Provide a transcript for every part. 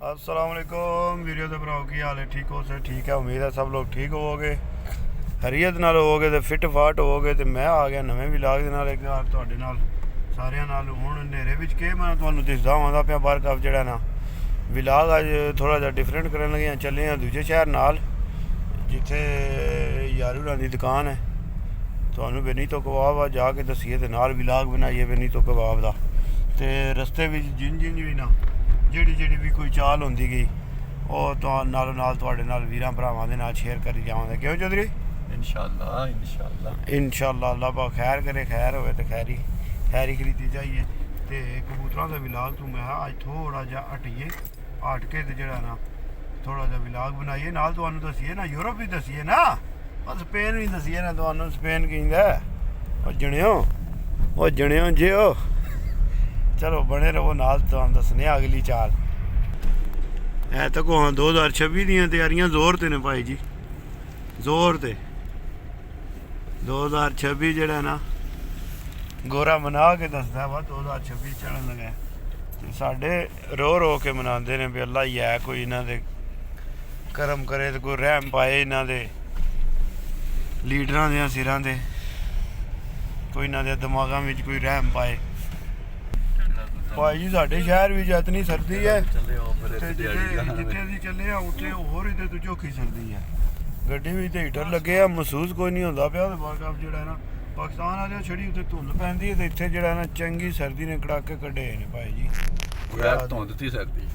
अस्सलाम वालेकुम वीडियो ਦੇ ਭਰਾਓ ਕੀ ਹਾਲ ਹੈ ਠੀਕ ਹੋ ਸੇ ਠੀਕ ਹੈ ਉਮੀਦ ਹੈ ਸਭ ਲੋਕ ਠੀਕ ਹੋਵੋਗੇ ਹਰੀਅਤ ਨਾਲ ਹੋਵੋਗੇ ਤੇ ਫਿੱਟ ਫਾਟ ਹੋਵੋਗੇ ਤੇ ਮੈਂ ਆ ਗਿਆ ਨਵੇਂ ਵਲੌਗ ਦੇ ਨਾਲ ਇੱਕ ਵਾਰ ਤੁਹਾਡੇ ਨਾਲ ਸਾਰਿਆਂ ਨਾਲ ਹੁਣ ਹਨੇਰੇ ਵਿੱਚ ਕਿ ਮੈਂ ਤੁਹਾਨੂੰ ਦਿਸਦਾ ਆਉਂਦਾ ਪਿਆ ਬਾਹਰ ਕਫ ਜਿਹੜਾ ਨਾ ਵਲੌਗ ਅੱਜ ਥੋੜਾ ਜਿਹਾ ਡਿਫਰੈਂਟ ਕਰਨ ਲੱਗੇ ਆ ਚੱਲੇ ਆ ਦੂਜੇ ਸ਼ਹਿਰ ਨਾਲ ਜਿੱਥੇ ਯਾਰੂਰਾਂ ਦੀ ਦੁਕਾਨ ਹੈ ਤੁਹਾਨੂੰ ਬੈਨੀਤੋ ਕਬਾਬ ਆ ਜਾ ਕੇ ਦੱਸੀਏ ਤੇ ਨਾਲ ਵਲੌਗ ਬਣਾਈਏ ਬੈਨੀਤੋ ਕਬਾਬ ਦਾ ਤੇ ਰਸਤੇ ਵਿੱਚ ਜਿੰਜ ਵੀ ਨਾ ਜਿਹੜੀ ਵੀ ਕੋਈ ਚਾਲ ਹੁੰਦੀ ਗਈ ਉਹ ਤਾਂ ਨਾਲੋਂ ਨਾਲ ਤੁਹਾਡੇ ਨਾਲ ਵੀਰਾਂ ਭਰਾਵਾਂ ਦੇ ਨਾਲ ਸ਼ੇਅਰ ਕਰੀ ਜਾਵਾਂਗੇ ਕਿਉਂ ਚੌਧਰੀ इंशाल्लाह ਇਨਸ਼ਾਅੱਲਾ ਅੱਲਾਹ ਪਾ ਖੈਰ ਕਰੇ ਖੈਰ ਹੋਵੇ ਤੇ ਖੈਰੀ ਖਰੀਦੀ ਜਾਈਏ ਤੇ ਕਬੂਤਰਾਂ ਦਾ ਵਲੌਗ ਤੋਂ ਮੈਂ ਅੱਜ ਥੋੜਾ ਜਿਹਾ ਹਟ ਕੇ ਤੇ ਜਿਹੜਾ ਨਾ ਥੋੜਾ ਜਿਹਾ ਵਲੌਗ ਬਣਾਈਏ ਨਾਲ ਤੁਹਾਨੂੰ ਦੱਸੀਏ ਨਾ ਯੂਰਪ ਵੀ ਦੱਸੀਏ ਨਾ ਸਪੇਨ ਵੀ ਦੱਸੀਏ ਨਾ ਤੁਹਾਨੂੰ ਸਪੇਨ ਕਹਿੰਦਾ ਉਹ ਜਣਿਓ ਜਿਓ ਚਲੋ ਬਣੇ ਰਹੋ ਨਾਲ ਤੁਹਾਨੂੰ ਦੱਸਨੇ ਅਗਲੀ ਚਾਲ ਐ ਤਾਂ ਕੋ 2026 ਦੀਆਂ ਤਿਆਰੀਆਂ ਜ਼ੋਰ ਤੇ ਨੇ ਭਾਈ ਜੀ ਜ਼ੋਰ ਤੇ 2026 ਜਿਹੜਾ ਨਾ ਗੋਰਾ ਮਨਾ ਕੇ ਦੱਸਦਾ ਵਾ 2026 ਚੜਨ ਲੱਗਾ ਤੇ ਸਾਡੇ ਰੋ ਕੇ ਮਨਾਉਂਦੇ ਨੇ ਵੀ ਅੱਲਾ ਹੀ ਹੈ ਕੋਈ ਇਹਨਾਂ ਦੇ ਕਰਮ ਕਰੇ ਤੇ ਕੋਈ ਰਹਿਮ ਪਾਏ ਇਹਨਾਂ ਦੇ ਲੀਡਰਾਂ ਦੇ ਸਿਰਾਂ ਦੇ ਕੋਈ ਇਹਨਾਂ ਦੇ ਦਿਮਾਗਾਂ ਵਿੱਚ ਕੋਈ ਰਹਿਮ ਪਾਏ ਭਾਈ ਜੀ ਸਾਡੇ ਸ਼ਹਿਰ ਵਿੱਚ ਇਤਨੀ ਸਰਦੀ ਹੈ ਤੇ ਜਿੱਥੇ ਅਸੀਂ ਚੱਲੇ ਆ ਉੱਥੇ ਹੋਰ ਇਹਦੇ ਤੋਂ ਝੋਖੀ ਸਰਦੀ ਹੈ ਗੱਡੀ ਵਿੱਚ ਤੇ ਹੀਟਰ ਲੱਗੇ ਆ ਮਹਿਸੂਸ ਕੋਈ ਨਹੀਂ ਹੁੰਦਾ ਪਿਆ ਉਹਦੇ ਬਾਅਦ ਜਿਹੜਾ ਨਾ ਪਾਕਿਸਤਾਨ ਵਾਲਿਆਂ ਛੜੀ ਉੱਤੇ ਧੁੰਦ ਪੈਂਦੀ ਹੈ ਤੇ ਇੱਥੇ ਜਿਹੜਾ ਨਾ ਚੰਗੀ ਸਰਦੀ ਨੇ ਕੜਾਕੇ ਕੱਢੇ ਨੇ ਭਾਈ ਜੀ ਯਾਰ ਧੁੰਦ ਤੀ ਸਰਦੀ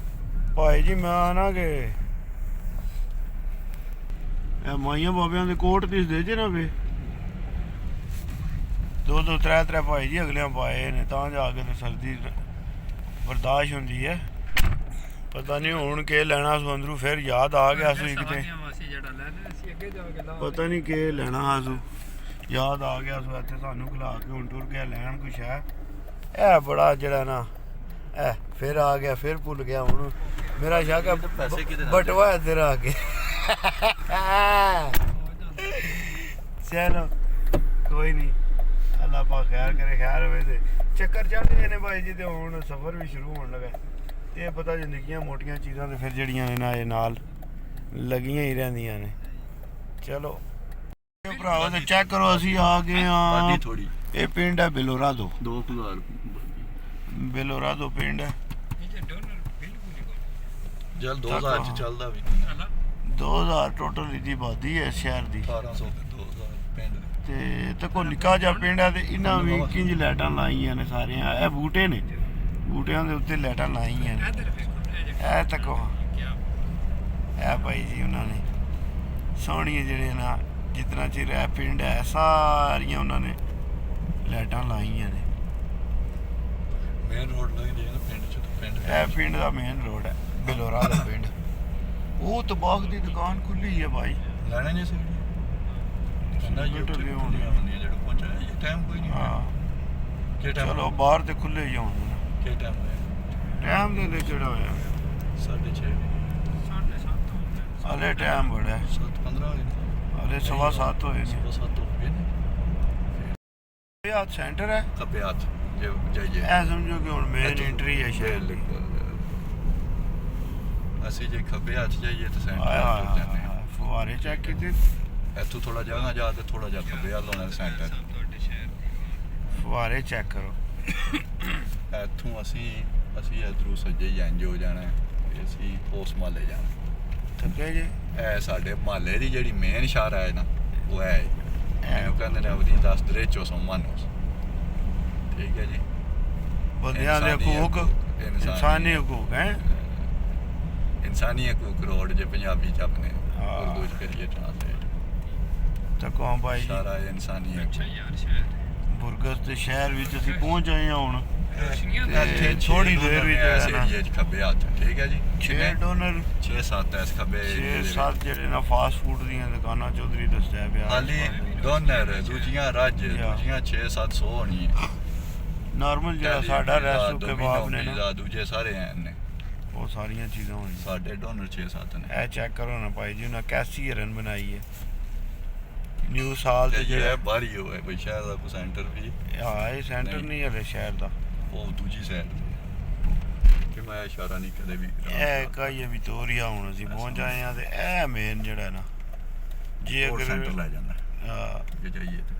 ਭਾਈ ਜੀ ਮੈਂ ਨਾ ਕਿ ਇਹ ਮਾਈਆਂ ਬਾਬਿਆਂ ਦੇ ਕੋਟ ਦਿਸਦੇ ਜੇ ਨਾ ਵੇ ਦੋ ਤਰੇ ਭਾਈ ਜੀ ਅਗਲਿਆਂ ਪਾਏ ਨੇ ਤਾਂ ਜਾ ਕੇ ਤੇ ਸਰਦੀ ਬਰਦਾਸ਼ਤ ਹੁੰਦੀ ਹੈ ਪਤਾ ਨਹੀਂ ਹੁਣ ਕੀ ਲੈਣਾ ਸੋ ਅੰਦਰੋਂ ਫਿਰ ਯਾਦ ਆ ਗਿਆ ਸੋ ਕਿਤੇ ਪਤਾ ਨਹੀਂ ਕੀ ਲੈਣਾ ਸੋ ਯਾਦ ਆ ਗਿਆ ਸੋ ਇੱਥੇ ਸਾਨੂੰ ਖਿਲਾ ਕੇ ਹੁਣ ਟੁਰ ਗਿਆ ਲੈਣ ਕੁਛ ਹੈ ਇਹ ਬੜਾ ਜਿਹੜਾ ਨਾ ਇਹ ਫਿਰ ਆ ਗਿਆ ਫਿਰ ਭੁੱਲ ਗਿਆ ਹੁਣ ਮੇਰਾ ਸ਼ੱਕ ਹੈ ਬਟਵਾ ਇੱਧਰ ਆ ਕੇ ਚਲੋ ਕੋਈ ਨਹੀਂ ਅੱਲਾਹ ਪਾ ਖੈਰ ਕਰੇ ਖੈਰ ਹੋਵੇ ਤੇ ਚੱਕਰ ਚੜ੍ਹਦੇ ਨੇ ਭਾਈ ਜੀ ਤੇ ਹੁਣ ਸਫ਼ਰ ਵੀ ਸ਼ੁਰੂ ਹੋਣ ਲੱਗਾ ਤੇ ਇਹ ਪਤਾ ਜ਼ਿੰਦਗੀਆਂ ਮੋਟੀਆਂ ਚੀਜ਼ਾਂ ਤੇ ਫਿਰ ਜਿਹੜੀਆਂ ਨੇ ਨਾ ਇਹ ਨਾਲ ਲੱਗੀਆਂ ਹੀ ਰਹਿੰਦੀਆਂ ਨੇ ਚਲੋ ਭਰਾਵਾ ਤੇ ਚੈੱਕ ਕਰੋ ਅਸੀਂ ਆ ਗਏ ਆ ਇਹ ਪਿੰਡ ਹੈ ਬੇਲੋਰਾਦੋ 2000 ਬੇਲੋਰਾਦੋ ਪਿੰਡ ਹੈ ਜਲ 2000 ਚ ਚੱਲਦਾ ਵੀ 2000 ਟੋਟਲ ਦੀ ਆਬਾਦੀ ਹੈ ਸ਼ਹਿਰ ਦੀ 1800 2000 ਪਿੰਡ ਤੇ ਕੋ ਨਿੱਕਾ ਜਿਹਾ ਪਿੰਡ ਹੈ ਤੇ ਇਹਨਾਂ ਵੀ ਕਿੰਜ ਲਾਈਟਾਂ ਲਾਈਆਂ ਨੇ ਸਾਰੀਆਂ ਇਹ ਬੂਟੇ ਨੇ ਬੂਟਿਆਂ ਦੇ ਉੱਤੇ ਲਾਈਟਾਂ ਲਾਈਆਂ ਨੇ ਇਹ ਤੱਕੋ ਇਹ ਭਾਈ ਜੀ ਉਹਨਾਂ ਨੇ ਸੋਹਣੀਆਂ ਜਿਹੜੇ ਨਾ ਜਿਤਨਾ ਚਿਰ ਇਹ ਪਿੰਡ ਹੈ ਸਾਰੀਆਂ ਉਹਨਾਂ ਨੇ ਲਾਈਟਾਂ ਲਾਈਆਂ ਨੇ ਮੇਨ ਰੋਡ ਲੱਗਦੀ ਹੈ ਨਾ ਪਿੰਡ ਚ ਇਹ ਪਿੰਡ ਦਾ ਮੇਨ ਰੋਡ ਹੈ ਬੇਲੋਰਾ ਦਾ ਪਿੰਡ ਉਹ ਤਬਾਖ ਦੀ ਦੁਕਾਨ ਖੁੱਲੀ ਹੈ ਭਾਈ ਲੈਣਾ ਨਹੀਂ ਸੀ ਕਹਿੰਦਾ YouTube ਤੇ ਹੁੰਦੀ ਹੈ ਜਿਹੜਾ ਪਹੁੰਚਿਆ ਇਹ ਟਾਈਮ ਕੋਈ ਨਹੀਂ ਹਾਂ ਕੀ ਟਾਈਮ ਚਲੋ ਬਾਹਰ ਤੇ ਖੁੱਲੇ ਹੀ ਹੋਣ ਕੀ ਟਾਈਮ ਹੋਇਆ ਟਾਈਮ ਦੇ ਕਿਹੜਾ ਹੋਇਆ 6:30 ਹਲੇ ਟਾਈਮ ਬੜਾ 7:15 ਹੋਏ ਹਲੇ 7:15 ਹੋਏ ਨੇ 7:15 ਹੋ ਗਏ ਨੇ ਇਹ ਆ ਸੈਂਟਰ ਹੈ ਖੱਬੇ ਹੱਥ ਜੇ ਜਾਈਏ ਇਹ ਸਮਝੋ ਕਿ ਹੁਣ ਮੇਨ ਐਂਟਰੀ ਹੈ ਸ਼ਹਿਰ ਦੀ ਅਸੀਂ ਜੇ ਖੱਬੇ ਹੱਥ ਜਾਈਏ ਤਾਂ ਸੈਂਟਰ ਆਇਆ ਤੇ ਜਾਂਦੇ ਹਾਂ ਫੁਆਰੇ ਚੈੱਕ ਕੀਤੇ ਇੱਥੋਂ ਥੋੜਾ ਜਗ੍ਹਾ ਜਾ ਤੇ ਥੋੜਾ ਜਿਹਾ ਖੱਬੇ ਵੱਲ ਹੋਣਾ ਸੈਂਟਰ ਫੁਆਰੇ ਚੈੱਕ ਕਰੋ ਇੱਥੋਂ ਅਸੀਂ ਇੱਧਰੋਂ ਸੱਜੇ ਇੰਜ ਹੋ ਜਾਣਾ ਅਸੀਂ ਉਸ ਮਹੱਲੇ ਜਾਣਾ ਥੱਕੇ ਜੇ ਇਹ ਸਾਡੇ ਮਹੱਲੇ ਦੀ ਜਿਹੜੀ ਮੇਨ ਇਸ਼ਾਰਾ ਹੈ ਨਾ ਉਹ ਹੈ ਇਹਨੂੰ ਕਹਿੰਦੇ ਨੇ ਅਵਦੀ 10 ਦਰੇਚੋ ਸੋਮਾਨੋਸ ਠੀਕ ਹੈ ਜੀ ਬੰਦਿਆਂ ਦੇ ਹਕੂਕ ਇਨਸਾਨੀ ਹਕੂਕ ਹੈ ਇਨਸਾਨੀ ਹਕੂਕ ਰੋਡ ਜੇ ਪੰਜਾਬੀ ਚ ਆਪਣੇ ਉਰਦੂ ਚ ਕਰੀਏ ਟ੍ਰਾਂਸਲੇਟ ਤਾਂ ਕੌਮ ਭਾਈ ਸਾਰਾ ਇਨਸਾਨੀ ਹੈ ਬੁਰਗਸ ਦੇ ਸ਼ਹਿਰ ਵਿੱਚ ਅਸੀਂ ਪਹੁੰਚ ਆਏ ਹਾਂ ਹੁਣ ਇੱਥੇ ਥੋੜੀ ਦੇਰ ਵਿੱਚ ਇਸ ਏਰੀਏ 'ਚ ਖੱਬੇ ਹੱਥ ਠੀਕ ਹੈ ਜੀ 6 ਡੋਨਰ 6-7 ਇਸ ਖੱਬੇ 6-7 ਜਿਹੜੇ ਨਾ ਫਾਸਟ ਫੂਡ ਦੀਆਂ ਦੁਕਾਨਾਂ ਚੌਧਰੀ ਦੱਸਿਆ ਪਿਆ ਹਾਲੀ ਡੋਨਰ ਦੂਜੀਆਂ ਰੱਜ ਦੂਜੀਆਂ 6-700 ਹੋਣੀਆਂ ਨਾਰਮਲ ਜਿਹੜਾ ਸਾਡਾ ਰੈਸਟੋ ਕਬਾਬ ਨੇ ਨਾ ਦੂਜੇ ਸਾਰੇ ਐ ਨੇ ਉਹ ਸਾਰੀਆਂ ਚੀਜ਼ਾਂ ਹੋਣੀਆਂ ਸਾਡੇ ਡੋਨਰ 6-7 ਨੇ ਇਹ ਚੈੱਕ ਕਰੋ ਨਾ ਭਾਈ ਜੀ ਉਹਨਾਂ ਕੈਸੀ ਰਨ ਬਣਾਈ ਹੈ ਨਿਊ ਸਾਲ ਤੇ ਜਿਹੜਾ ਬਾਹਰ ਹੀ ਹੋਇਆ ਕੋਈ ਸ਼ਹਿਰ ਦਾ ਕੋਈ ਸੈਂਟਰ ਵੀ ਹਾਂ ਇਹ ਸੈਂਟਰ ਨਹੀਂ ਹੈ ਸ਼ਹਿਰ ਦਾ ਉਹ ਦੂਜੀ ਸਾਈਡ ਮੈਂ ਇਸ਼ਾਰਾ ਨਹੀਂ ਕਦੇ ਵੀ ਇਹ ਕਹੀਏ ਵਿਕਟੋਰੀਆ ਹੁਣ ਅਸੀਂ ਪਹੁੰਚ ਆਏ ਆ ਤੇ ਇਹ ਮੇਨ ਜਿਹੜਾ ਨਾ ਜੇ ਹੋਰ ਸੈਂਟਰ ਅਗਰ ਲੈ ਜਾਂਦਾ ਜੇ ਜਾਈਏ ਤੇ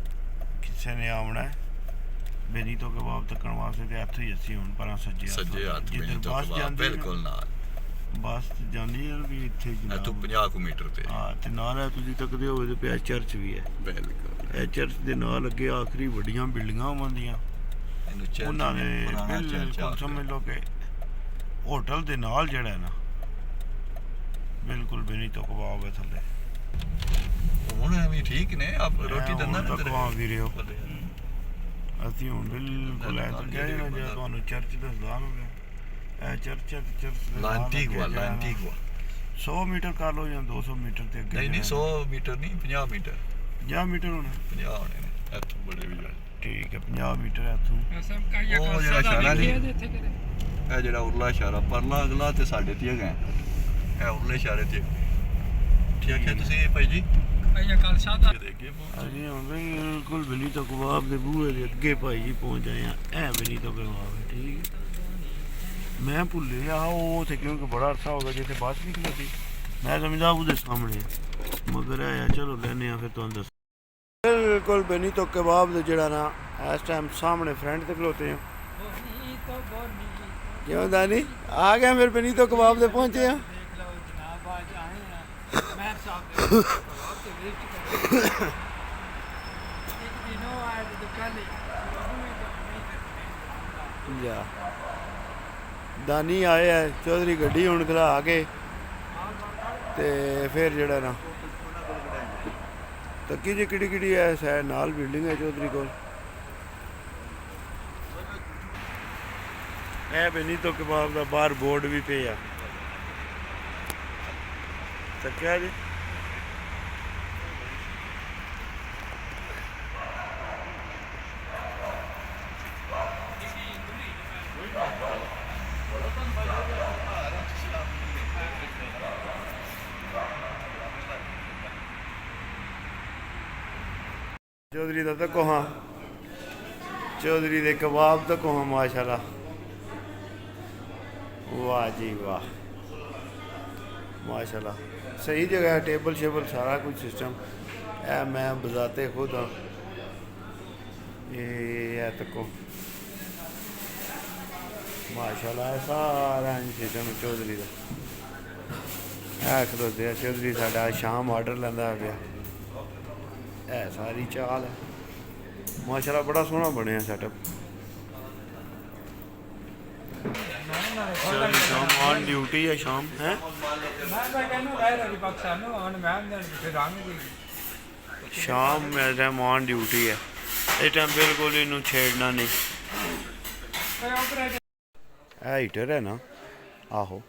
ਕਿਸੇ ਨੇ ਆਉਣਾ ਹੈ ਬੇਨੀਤੋ ਕਬਾਬ ਤੱਕਣ ਵਾਸਤੇ ਤੇ ਇੱਥੇ ਹੀ ਅਸੀਂ ਹੁਣ ਪਰਾਂ ਸੱਜੇ ਹੱਥ ਜਿੱਧਰ ਬੇਨੀਤੋ ਬੱਸ ਕਬਾਬ ਜਾਂਦੀ ਬਿਲਕੁਲ ਨਾਲ ਬੱਸ ਜਾਂਦੀ ਹੈ ਵੀ ਇੱਥੇ ਇੱਥੋਂ 50 ਕੁ ਮੀਟਰ ਤੇ ਹਾਂ ਤੇ ਨਾਲ ਹੈ ਤੁਸੀਂ ਤੱਕਦੇ ਹੋਵੇ ਤੇ ਪਿਆ ਚਰਚ ਵੀ ਹੈ ਬਿਲਕੁਲ ਇਹ ਚਰਚ ਦੇ ਨਾਲ ਅੱਗੇ ਆਖਰੀ ਵੱਡੀਆਂ ਬਿਲਡਿੰਗਾਂ ਹੁੰਦੀਆਂ ਇਹਨੂੰ ਚਰਚ ਉਹਨਾਂ ਦੇ ਪੁਰਾਣਾ ਚਰਚ ਬਿਲਕੁਲ ਸਮਝ ਲਓ ਕਿ ਹੋਟਲ ਦੇ ਨਾਲ ਜਿਹੜਾ ਹੈ ਨਾ ਬਿਲਕੁਲ ਬੇਨੀਤੋ ਕਬਾਬ ਹੈ ਥੱਲੇ ਹੁਣ ਐਵੇਂ ਠੀਕ ਨੇ ਆਪ ਰੋਟੀ ਦਿੰਦਾ ਨਾ ਤੇਰੇ ਕਬਾਬ ਵੀ ਰਿਓ ਅਸੀਂ ਹੁਣ ਬਿਲਕੁਲ ਐ ਗਏ ਨਾ ਜੇ ਤੁਹਾਨੂੰ ਚਰਚ ਦੱਸਦਾ ਹੋ ਗਿਆ ਇਹ ਚਰਚ ਹੈ ਤੇ ਚਰਚ ਦੇ ਨਾਲ ਲਾਂਟੀਗੁਆ 100 ਮੀਟਰ ਕਰ ਲਓ ਜਾਂ 200 ਮੀਟਰ ਤੇ ਅੱਗੇ ਨਹੀਂ 100 ਮੀਟਰ ਨਹੀਂ 50 ਮੀਟਰ 50 ਮੀਟਰ ਹੋਣਾ 50 ਹੋਣੇ ਨੇ ਇੱਥੋਂ ਬੜੇ ਵੀ ਜਾਣ ਠੀਕ ਹੈ 50 ਮੀਟਰ ਇੱਥੋਂ ਉਹ ਜਿਹੜਾ ਇਸ਼ਾਰਾ ਨਹੀਂ ਇਹ ਜਿਹੜਾ ਉਰਲਾ ਇਸ਼ਾਰਾ ਪਰਲਾ ਅਗਲਾ ਤੇ ਸਾਡੇ ਤੇ ਹੈਗਾ ਇਹ ਉਰਲੇ ਇਸ਼ਾਰੇ ਤੇ ਠੀਕ ਹੈ ਤੁਸੀਂ ਭਾਈ ਜੀ ਅਸੀਂ ਹੁਣ ਬਿਲਕੁਲ ਬੇਨੀਤੋ ਕਬਾਬ ਦੇ ਬੂਹੇ ਦੇ ਅੱਗੇ ਭਾਈ ਜੀ ਪਹੁੰਚ ਆਏ ਆ ਇਹ ਬੇਨੀਤੋ ਕਬਾਬ ਹੈ ਠੀਕ ਹੈ ਮੈਂ ਭੁੱਲੇ ਆ ਉਹ ਉੱਥੇ ਕਿਉਂਕਿ ਬੜਾ ਅਰਸਾ ਹੋ ਗਿਆ ਜਿੱਥੇ ਬੱਸ ਨਿਕਲੀ ਸੀ ਮੈਂ ਸਮਝਦਾ ਉਹਦੇ ਸਾਹਮਣੇ ਮਗਰ ਆਇਆ ਚਲੋ ਲੈਨੇ ਆ ਫਿਰ ਤੁਹਾਨੂੰ ਦੱਸ ਬਿਲਕੁਲ ਬੇਨੀਤੋ ਕਬਾਬ ਦੇ ਜਿਹੜਾ ਨਾ ਇਸ ਟਾਈਮ ਸਾਹਮਣੇ ਫਰੰਟ ਤੇ ਖਲੋਤੇ ਆ ਕਿਉਂ ਦਾਨੀ ਆ ਗਿਆ ਫਿਰ ਬੇਨੀਤੋ ਕਬਾਬ ਦੇ ਪਹੁੰਚੇ ਆ ਜਾ ਦਾਨੀ ਆਏ ਆ ਚੌਧਰੀ ਗੱਡੀ ਹੁਣ ਖਲਾ ਕੇ ਤੇ ਫਿਰ ਜਿਹੜਾ ਨਾ ਤੱਕੀ ਜੀ ਕਿਹੜੀ ਕਿਹੜੀ ਐ ਸੈ ਨਾਲ ਬਿਲਡਿੰਗ ਹੈ ਚੌਧਰੀ ਕੋਲ ਇਹ ਬੇਨੀਤੋ ਕਬਾਬ ਦਾ ਬਾਹਰ ਬੋਰਡ ਵੀ ਪਿਆ ਤੱਕਿਆ ਜੀ चौधरी का तको हाँ चौधरी के कबाब तको हाँ माशाल्लाह वाह जी वाह माशाल्लाह सही जगह है टेबल शेबल सारा कुछ सिस्टम है मैं बजाते खुद हाँ ये तको माशाल्लाह सारा सिस्टम चौधरी का है खलोते चौधरी साडा शाम आर्डर लैंदा पिया है सारी चाल है माशाल्लाह बड़ा सोहना बनया सैटअप शाम ऑन ड्यूटी है शाम है शाम मेरे टाइम ऑन ड्यूटी है इस टाइम बिल्कुल इन्हू छेड़ना नहीं हीटर है ना आहो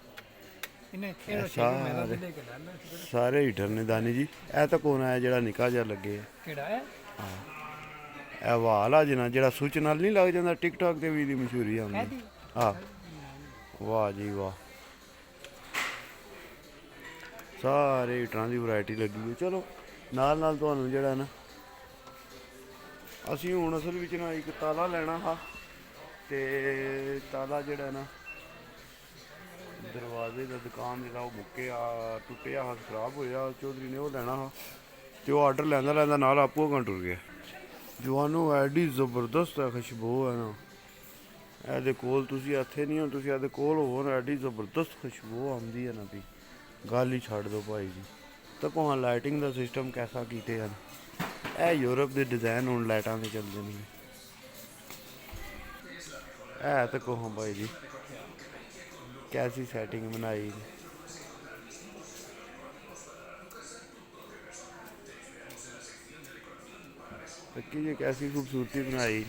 सारे हीटर ने दानी जी ए तो कौन है जरा निका जा लगे वाल आ जना जरा स्विच नाल नहीं लग जाता टिकटॉक ते भी मशहूरी आती हाँ वाह जी वाह सारे हीटर की वैरायटी लगी है चलो नाल नाल तुहानू जरा ना असी हुण असल विच ना एक ताला लेना हा ते ताला जड़ा ना दरवाजे का दुकान जो मुक्के टुटिया हा खराब होया चौधरी ने वो लेना हा तो आर्डर लैंदा लैंदा नाल आपू गं टुर गया जवानों एडी जबरदस्त है खुशबू है ना एदे कोल तुसी इत्थे नहीं हो तुसी एदे कोल हो एडी जबरदस्त खुशबू आंदी है ना भी गल ही छड़ दो भाई जी तो वहाँ लाइटिंग का सिस्टम कैसा कीते हैं ए यूरोप के डिजाइन हुण लाइटां दे चलदे ने है तो कहो भाई जी कैसी सेटिंग बनाई तक्की जी कैसी खूबसूरती बनाई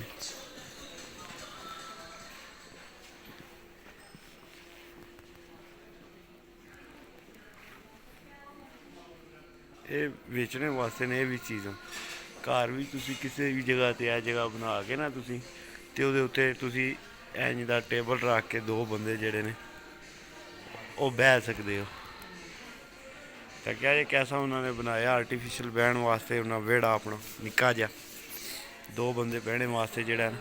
ये बेचने वास्ते ने भी चीज़ां घर भी तुसी किसी भी जगह ते जगह बना के ना तुसी ते उहदे उत्ते तुसी इंज दा टेबल रख के दो बंदे जेड़े ने वो बह सकते हो तो क्या ये कैसा उन्होंने बनाया आर्टिफिशियल बहन वास्ते उन्हें वेड़ा अपना निक्का जा दो बंदे बहने वास्ते जेड़ा ना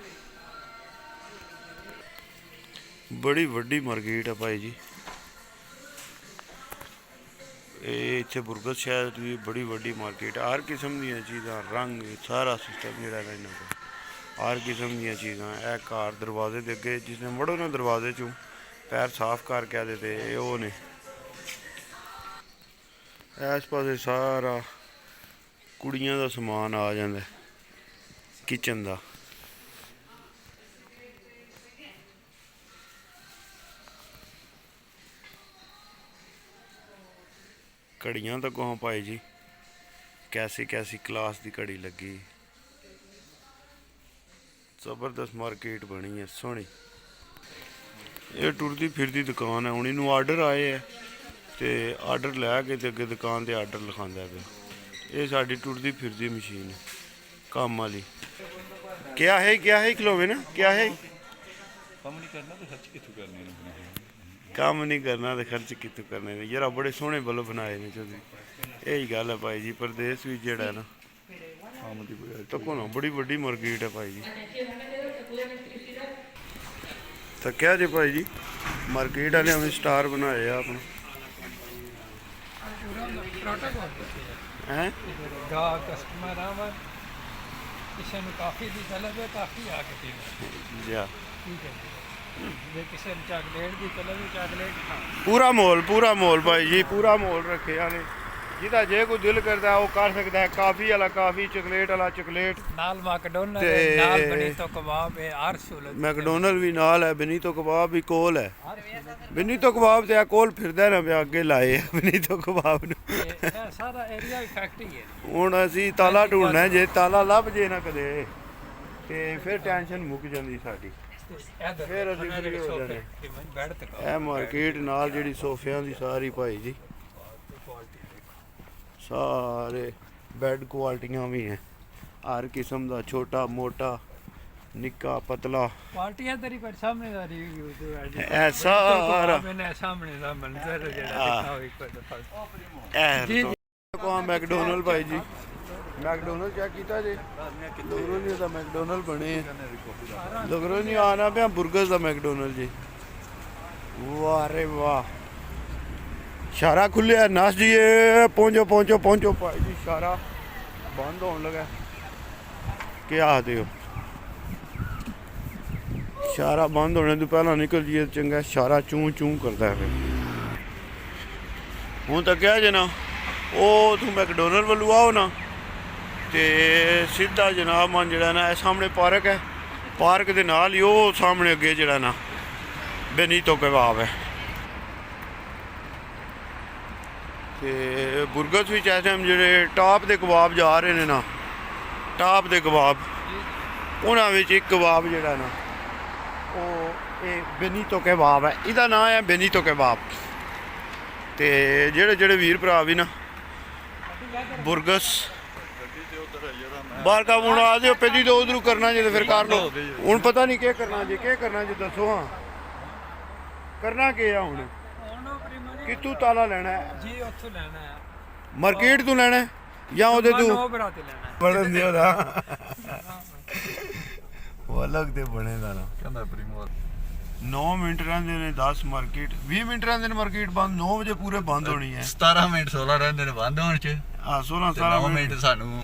ਬੜੀ ਵੱਡੀ ਮਾਰਕੀਟ ਆ ਭਾਈ ਜੀ। ਇਹ ਇੱਥੇ ਬੁਰਗਸ ਸ਼ਹਿਰ ਦੀ ਵੀ ਬੜੀ ਵੱਡੀ ਮਾਰਕੀਟ, ਹਰ ਕਿਸਮ ਦੀਆਂ ਚੀਜ਼ਾਂ, ਰੰਗ, ਸਾਰਾ ਸਿਸਟਮ ਜਿਹੜਾ ਨਾ ਇਹਨਾਂ ਕੋਲ, ਹਰ ਕਿਸਮ ਦੀਆਂ ਚੀਜ਼ਾਂ। ਇਹ ਘਰ ਦਰਵਾਜ਼ੇ ਦੇ ਅੱਗੇ ਜਿਸਨੇ ਮੜੋ ਨਾ ਦਰਵਾਜ਼ੇ ਚੋਂ ਪੈਰ ਸਾਫ਼ ਕਰਕੇ ਆਦੇ ਤੇ ਇਹ ਉਹ ਨੇ। ਇਸ ਪਾਸੇ ਸਾਰਾ ਕੁੜੀਆਂ ਦਾ ਸਮਾਨ ਆ ਜਾਂਦਾ, ਕਿਚਨ ਦਾ। ਘੜੀਆਂ ਤਾਂ ਕਹਾਂ ਭਾਈ ਜੀ, ਕੈਸੀ ਕੈਸੀ ਕਲਾਸ ਦੀ ਘੜੀ ਲੱਗੀ, ਜ਼ਬਰਦਸਤ ਮਾਰਕੀਟ ਬਣੀ ਹੈ ਸੋਹਣੀ। ਇਹ ਟੁਰਦੀ ਫਿਰਦੀ ਦੁਕਾਨ ਹੈ। ਹੁਣ ਇਹਨੂੰ ਆਰਡਰ ਆਏ ਹੈ ਤੇ ਆਰਡਰ ਲੈ ਕੇ ਤੇ ਅੱਗੇ ਦੁਕਾਨ ਤੇ ਆਰਡਰ ਲਿਖਾਉਂਦਾ ਪਿਆ। ਇਹ ਸਾਡੀ ਟੁਰਦੀ ਫਿਰਦੀ ਮਸ਼ੀਨ ਹੈ ਕੰਮ ਵਾਲੀ। ਕਿਆ ਹੈ ਖਲੋਵੇ ਨਾ, ਕਿਆ ਹੈ ਕੰਮ ਨਹੀਂ ਕਰਨਾ ਤੇ ਖਰਚ ਕਿੱਥੋਂ ਕਰਨੇ ਨੇ? ਕੰਮ ਨਹੀਂ ਕਰਨਾ ਤੇ ਖਰਚ ਕਿੱਥੋਂ ਕਰਨੇ ਨੇ ਯਾਰ। ਬੜੇ ਸੋਹਣੇ ਬਲਬ ਬਣਾਏ ਨੇ ਤੁਸੀਂ। ਇਹੀ ਗੱਲ ਹੈ ਭਾਈ ਜੀ, ਪ੍ਰਦੇਸ਼ ਵੀ ਜਿਹੜਾ ਹੈ ਨਾ ਕੰਮ ਦੀ ਤੱਕੋ ਨਾ ਬੜੀ ਵੱਡੀ ਮਾਰਕੀਟ ਹੈ ਭਾਈ ਜੀ। ਥੱਕਿਆ ਜੇ ਭਾਈ ਜੀ, ਮਾਰਕੀਟ ਵਾਲਿਆਂ ਨੇ ਸਟਾਰ ਬਣਾਏ ਆ ਆਪਣਾ ਹੈ। ਗਾ ਕਸਟਮਰ ਆਵਣ ਕਿਸੇ ਨੂੰ ਕਾਫੀ ਦੀ ਤਲਬ ਹੈ, ਕਾਫੀ ਆ ਕੇ ਪੀਣਾ ਜੀ ਠੀਕ ਹੈ। ਜੇ ਕਿਸੇ ਨੂੰ ਚਾਕਲੇਟ ਦੀ ਤਲਬ ਹੈ, ਚਾਕਲੇਟ ਖਾ। ਪੂਰਾ ਮੋਲ ਭਾਈ ਜੀ, ਪੂਰਾ ਮੋਲ ਰੱਖਿਆ ਨੇ। ਜਿਹਦਾ ਜੇ ਕੋਈ ਦਿਲ ਕਰਦਾ ਉਹ ਕਰ ਸਕਦਾ ਹੈ। ਕਾਫੀ ਵਾਲਾ ਕਾਫੀ, ਚੋਕਲੇਟ ਵਾਲਾ ਚੋਕਲੇਟ, ਨਾਲ ਮੈਕਡੋਨਲਡ ਹੈ, ਨਾਲ ਬਨੀਤੋ ਕਬਾਬ ਹੈ, ਹਰ ਸਹੂਲਤ। ਮੈਕਡੋਨਲਡ ਵੀ ਨਾਲ ਹੈ, ਬਨੀਤੋ ਕਬਾਬ ਵੀ ਕੋਲ ਹੈ। ਬਨੀਤੋ ਕਬਾਬ ਤੇ ਆ ਕੋਲ ਫਿਰਦਾ ਨਾ ਪਿਆ, ਅੱਗੇ ਲਾਏ ਆ ਬਨੀਤੋ ਕਬਾਬ ਨੂੰ। ਇਹ ਸਾਰਾ ਏਰੀਆ ਫੈਕਟਰੀ ਹੈ। ਹੁਣ ਅਸੀਂ ਤਾਲਾ ਢੂੰਡਣਾ, ਜੇ ਤਾਲਾ ਲੱਭ ਜੇ ਨਾ ਕਦੇ ਤੇ ਫਿਰ ਟੈਨਸ਼ਨ ਮੁੱਕ ਜਾਂਦੀ ਸਾਡੀ। ਫਿਰ ਅਸੀਂ ਫ੍ਰੀ ਹੋ ਜਾਣੇ। ਇਹ ਮਾਰਕੀਟ ਨਾਲ ਜਿਹੜੀ ਸੋਫਿਆਂ ਦੀ ਸਾਰੀ ਭਾਈ ਜੀ, ਸਾਰੇ ਬੈੱਡ ਕੁਆਲਟੀਆਂ ਵੀ ਹੈ, ਹਰ ਕਿਸਮ ਦਾ, ਛੋਟਾ ਮੋਟਾ ਨਿੱਕਾ ਪਤਲਾ। ਪਾਰਟੀਆਂ ਤੇਰੀ ਪਰ ਸਾਹਮਣੇ ਦਾ ਰਿਵਿਊ ਤੇ ਇਹ ਸਾਰਾ ਮੈਨੇ ਸਾਹਮਣੇ ਦਾ ਮੰਜ਼ਰ ਜਿਹੜਾ ਦਿਖਾਓ ਇੱਕ ਦਫਾ। ਜੀ ਕੋ ਮੈਕਡੋਨਲਡ ਭਾਈ ਜੀ, ਮੈਕਡੋਨਲਡ ਚੈੱਕ ਕੀਤਾ ਜੀ। ਲੋਗਰੋ ਨਹੀਂ ਦਾ ਮੈਕਡੋਨਲਡ ਬਣੇ ਆ, ਲੋਗਰੋ ਨਹੀਂ ਆਣਾ ਪਿਆ ਬੁਰਗਸ ਦਾ ਮੈਕਡੋਨਲਡ ਜੀ। ਵਾਹ ਰੇ ਵਾਹ, ਸ਼ਾਰਾ ਖੁੱਲਿਆ ਨਸ ਜੀ। ਪਹੁੰਚੋ ਭਾਈ ਜੀ, ਸ਼ਾਰਾ ਬੰਦ ਹੋਣ ਲੱਗਾ। ਕੀ ਆਖਦੇ ਹੋ? ਸ਼ਾਰਾ ਬੰਦ ਹੋਣੇ ਤੋਂ ਪਹਿਲਾਂ ਨਿਕਲ ਜੀਏ ਚੰਗਾ। ਸ਼ਾਰਾ ਚੂੰ ਕਰਦਾ ਹੈ। ਹੁਣ ਤਾਂ ਕਿਹਾ ਜੇ ਨਾ ਉਹ ਤੂੰ ਮੈਕਡੋਨਲਡ ਵੱਲੋਂ ਆਓ ਨਾ ਤੇ ਸਿੱਧਾ ਜਨਾਬ ਮਨ ਜਿਹੜਾ ਨਾ ਇਹ ਸਾਹਮਣੇ ਪਾਰਕ ਹੈ, ਪਾਰਕ ਦੇ ਨਾਲ ਹੀ ਉਹ ਸਾਹਮਣੇ ਅੱਗੇ ਜਿਹੜਾ ਨਾ ਬਨੀਤੋ ਕਬਾਬ ਹੈ। ਤੇ ਬੁਰਗਸ ਵਿੱਚ ਇਸ ਟਾਈਮ ਜਿਹੜੇ ਟਾਪ ਦੇ ਕਬਾਬ ਜਾ ਰਹੇ ਨੇ ਨਾ, ਟਾਪ ਦੇ ਕਬਾਬ, ਉਹਨਾਂ ਵਿੱਚ ਇੱਕ ਕਬਾਬ ਜਿਹੜਾ ਨਾ ਉਹ ਇਹ ਬਨੀਤੋ ਕਬਾਬ ਹੈ। ਇਹਦਾ ਨਾਂ ਹੈ ਬਨੀਤੋ ਕਬਾਬ। ਤੇ ਜਿਹੜੇ ਵੀਰ ਭਰਾ ਵੀ ਨਾ ਬੁਰਗਸ ਬਾਹਰ ਕਾ ਹੁਣ ਆ ਜਾਓ ਪਹਿਲੀ ਤੋਂ ਉਧਰੋਂ ਕਰਨਾ ਜੇ ਫਿਰ ਕਰ ਲਓ। ਹੁਣ ਪਤਾ ਨਹੀਂ ਕੀ ਕਰਨਾ ਜੇ ਦੱਸੋ। ਹਾਂ ਕਰਨਾ ਕੀ ਆ ਹੁਣ? ਕਿੱਥੋਂ ਤਾਲਾ ਲੈਣਾ ਹੈ ਜੀ? ਉੱਥੋਂ ਲੈਣਾ ਹੈ, ਮਾਰਕੀਟ ਤੋਂ ਲੈਣਾ ਜਾਂ ਉਹਦੇ ਤੋਂ ਨੋਬਰਾ ਤੇ ਲੈਣਾ ਹੈ। ਬੜਨ ਦਿਓ ਦਾ ਉਹ ਅਲੱਗ ਤੇ ਬਣੇ ਦਾ ਨਾ ਕਹਿੰਦਾ ਪ੍ਰੀਮੋ 9 ਮਿੰਟ ਰਹਿੰਦੇ ਨੇ, 10 ਮਾਰਕੀਟ 20 ਮਿੰਟ ਰਹਿੰਦੇ ਨੇ ਮਾਰਕੀਟ ਬੰਦ। 9 ਵਜੇ ਪੂਰੇ ਬੰਦ ਹੋਣੀ ਹੈ। 17 ਮਿੰਟ 16 ਰਹਿੰਦੇ ਨੇ ਬੰਦ ਹੋਣ ਚ। 16 ਮਿੰਟ ਸਾਨੂੰ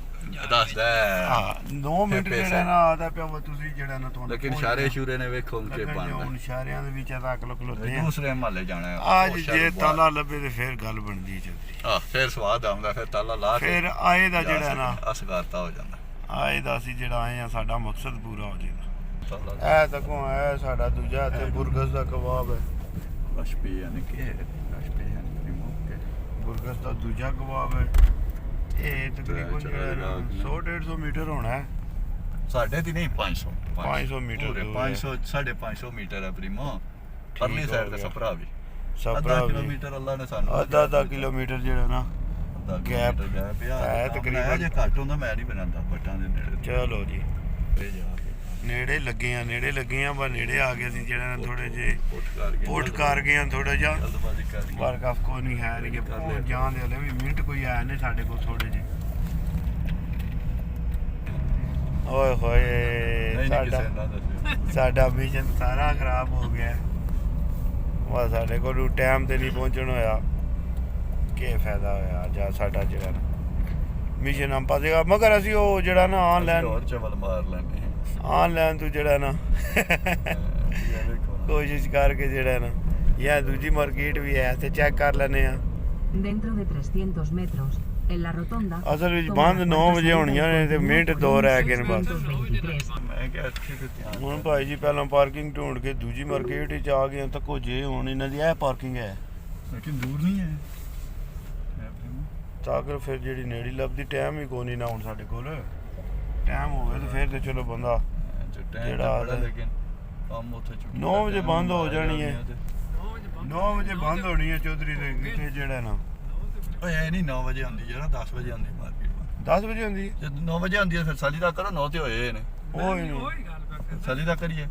ਦੱਸਦਾ ਹਾਂ 9 ਮਿੰਟ ਜਿਹੜਾ ਨਾ ਆਦਾ ਪਿਆ ਵਾ ਤੁਸੀਂ ਜਿਹੜਾ ਨਾ ਤੁਹਾਨੂੰ। ਲੇਕਿਨ ਇਸ਼ਾਰੇ ਸ਼ੂਰੇ ਨੇ ਵੇਖੋ ਕਿ ਬੰਦ ਹੁਣ ਇਸ਼ਾਰਿਆਂ ਦੇ ਵਿੱਚ ਤੱਕ ਖਲੋਤੇ ਆ। ਦੂਸਰੇ ਮਹੱਲੇ ਜਾਣਾ ਹੈ। ਅੱਜ ਜੇ ਤਾਲਾ ਲੱਭੇ ਤੇ ਫਿਰ ਗੱਲ ਬਣਦੀ ਚੱਲਦੀ। ਫਿਰ ਸਵਾਦ ਆਉਂਦਾ, ਫਿਰ ਤਾਲਾ ਲਾ ਕੇ ਫਿਰ ਆਏ ਦਾ ਜਿਹੜਾ ਨਾ ਅਸਗਾਤਾ ਹੋ ਜਾਂਦਾ। ਆਏ ਦਾ ਅਸੀਂ ਜਿਹੜਾ ਆਏ ਆ ਸਾਡਾ ਮਕਸਦ ਪੂਰਾ ਹੋ ਜਾਏਗਾ। ਤਾਲਾ ਇਹ ਤੱਕੋਂ ਆਇਆ ਸਾਡਾ ਦੂਜਾ ਇੱਥੇ ਬੁਰਗਸ ਦਾ ਕਬਾਬ ਹੈ। ਰਸ਼ਪੀ ਯਾਨੀ ਕਿ ਰਸ਼ਪੀ ਯਾਨੀ ਪ੍ਰੀਮੋ ਕੇ ਬੁਰਗਸ ਦਾ ਦੂਜਾ ਕਬਾਬ ਹੈ। ਇਹ ਤਕਰੀਬਨ ਜਿਹੜਾ ਨਾ 100-150 ਮੀਟਰ ਹੋਣਾ ਹੈ। ਸਾਡੇ ਦੀ ਨਹੀਂ 500 ਮੀਟਰ ਦੂਰ ਹੈ। 500 550 ਮੀਟਰ ਹੈ ਪ੍ਰੀਮੋ। ਪਰਲੀ ਹੋ ਸਾਈਡ ਤੇ ਗਿਆ। ਸਪਰਾ ਵੀ ਸਪਰਾ ਵੀ ਕਿਲੋਮੀਟਰ ਅੱਲਾ ਨੇ ਸਾਨੂੰ ਅੱਧਾ ਕਿਲੋਮੀਟਰ ਜਿਹੜਾ ਨਾ ਗੈਪ ਹੈ ਤਕਰੀਬਨ। ਜੇ ਘੱਟ ਹੁੰਦਾ ਮੈਂ ਨਹੀਂ ਬਣਾਉਂਦਾ ਬੱਟਾਂ ਦੇ ਨੇੜੇ। ਚਲੋ ਜੀ ਤੇ ਜਾ ਕੇ ਨੇੜੇ ਲੱਗੇ ਆ ਬਸ ਨੇੜੇ ਆ ਗਏ ਸੀ ਜਿਹੜਾ ਨਾ ਥੋੜੇ ਜੇ ਪੁੱਠ ਕਰ ਗਏ ਆ ਥੋੜਾ ਜਿਹਾ। ਜਲਦਬਾਜ਼ੀ ਕਰ ਗਈ। ਪਰ ਕਫ ਕੋ ਨਹੀਂ ਹੈ ਨਹੀਂ ਕਿ ਪਹੁੰਚ ਜਾਣ ਦੇ ਹਲੇ ਵੀ ਮਿੰਟ ਕੋਈ ਆਇਆ ਨਹੀਂ ਸਾਡੇ ਕੋਲ ਥੋੜੇ ਜੇ। ਓਏ ਹੋਏ ਨਹੀਂ ਕਿਸੇ ਸਾਡਾ ਨਾ ਦੱਸਿਓ। ਸਾਡਾ ਮਿਸ਼ਨ ਸਾਰਾ ਖਰਾਬ ਹੋ ਗਿਆ। ਵਾ ਸਾਡੇ ਕੋਲ ਟਾਈਮ ਤੇ ਨਹੀਂ ਪਹੁੰਚਣ ਹੋਇਆ, ਕੀ ਫਾਇਦਾ ਹੋਇਆ ਜਾਂ ਸਾਡਾ ਜਿਹੜਾ ਮਿਸ਼ਨ ਅੰਪਾ ਸੀਗਾ। ਮਗਰ ਅਸੀਂ ਉਹ ਜਿਹੜਾ ਨਾ ਆਨਲਾਈਨ ਹੋਰ ਚਵਲ ਮਾਰ ਲੈਣੇ ਆਨਲਾਈਨ ਤੂੰ ਜਿਹੜਾ ਨਾ ਇਹ ਵੇਖੋ ਕੋਸ਼ਿਸ਼ ਕਰਕੇ ਜਿਹੜਾ ਨਾ ਜਾਂ ਦੂਜੀ ਮਾਰਕੀਟ ਵੀ ਹੈ ਤੇ ਚੈੱਕ ਕਰ ਲੈਨੇ ਆ। Dentro de 300 metros, en la rotonda. ਅਸਲ ਵਿੱਚ ਬੰਦ 9 ਵਜੇ ਹੋਣੀਆਂ ਨੇ ਤੇ ਮਿੰਟ 2 ਰਹਿ ਗਏ ਨੇ ਬਸ। 623. ਮੈਂ ਕਿਹਾ ਇੱਥੇ ਤੇ ਧਿਆਨ ਹੁਣ ਭਾਈ ਜੀ ਪਹਿਲਾਂ ਪਾਰਕਿੰਗ ਢੂੰਡ ਕੇ ਦੂਜੀ ਮਾਰਕੀਟ ਵਿੱਚ ਆ ਗਏ ਤਾਂ ਕੋਜੇ ਹੁਣ ਇਹਨਾਂ ਦੀ ਇਹ ਪਾਰਕਿੰਗ ਹੈ ਲੇਕਿਨ ਦੂਰ ਨਹੀਂ ਹੈ ਤਾਂ ਕਰ ਫਿਰ ਜਿਹੜੀ ਨੇੜੀ ਲੱਭਦੀ ਟਾਈਮ ਹੀ ਕੋਈ ਨਹੀਂ ਨਾ ਹੁਣ ਸਾਡੇ ਕੋਲ ਟਾਈਮ ਹੋਵੇ ਤੇ ਫਿਰ ਤੇ ਚਲੋ ਬੰਦਾ ਜਿਹੜਾ ਜਿਹੜਾ ਬੜਾ ਲੇਕਿਨ ਕੰਮ ਉੱਥੇ ਛੁੱਟੀ 9 ਵਜੇ ਬੰਦ ਹੋ ਜਾਣੀ ਹੈ। 9 9 ਵਜੇ ਬੰਦ ਹੋਣੀ ਹੈ ਚੌਧਰੀ ਦੇ ਕਿਤੇ ਜਿਹੜਾ ਨਾ ਓਏ ਇਹ ਨਹੀਂ 9 ਵਜੇ ਆਉਂਦੀ ਯਾਰ 10 ਵਜੇ ਆਉਂਦੀ ਮਾਰਕੀਟ 10 ਵਜੇ ਹੁੰਦੀ ਹੈ। ਜਦ 9 ਵਜੇ ਆਉਂਦੀ ਹੈ ਫਿਰ ਸਾਲੀ ਦਾ ਕਰੋ 9 ਤੇ ਹੋਏ ਨੇ ਉਹ ਹੀ ਨਹੀਂ ਉਹੀ ਗੱਲ ਪਿਆ ਕਰਦਾ। ਸਾਲੀ ਦਾ ਕਰੀਏ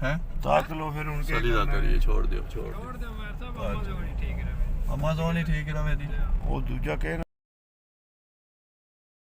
ਹੈ ਤਾਕ ਲੋ ਫਿਰ ਹੁਣ ਕੀ ਸਾਲੀ ਦਾ ਕਰਨਾ ਹੈ? ਕਰੀਏ ਛੋੜ ਦਿਓ ਛੋੜ ਦੇ ਮੈਂ ਤਾਂ ਬਾਬਾ ਜੋ ਠੀਕ ਰਵੇ। ਅਮਾਜ਼ੋਨ ਹੀ ਠੀਕ ਰਵੇ ਦੀ ਉਹ ਦੂਜਾ ਕਹਿ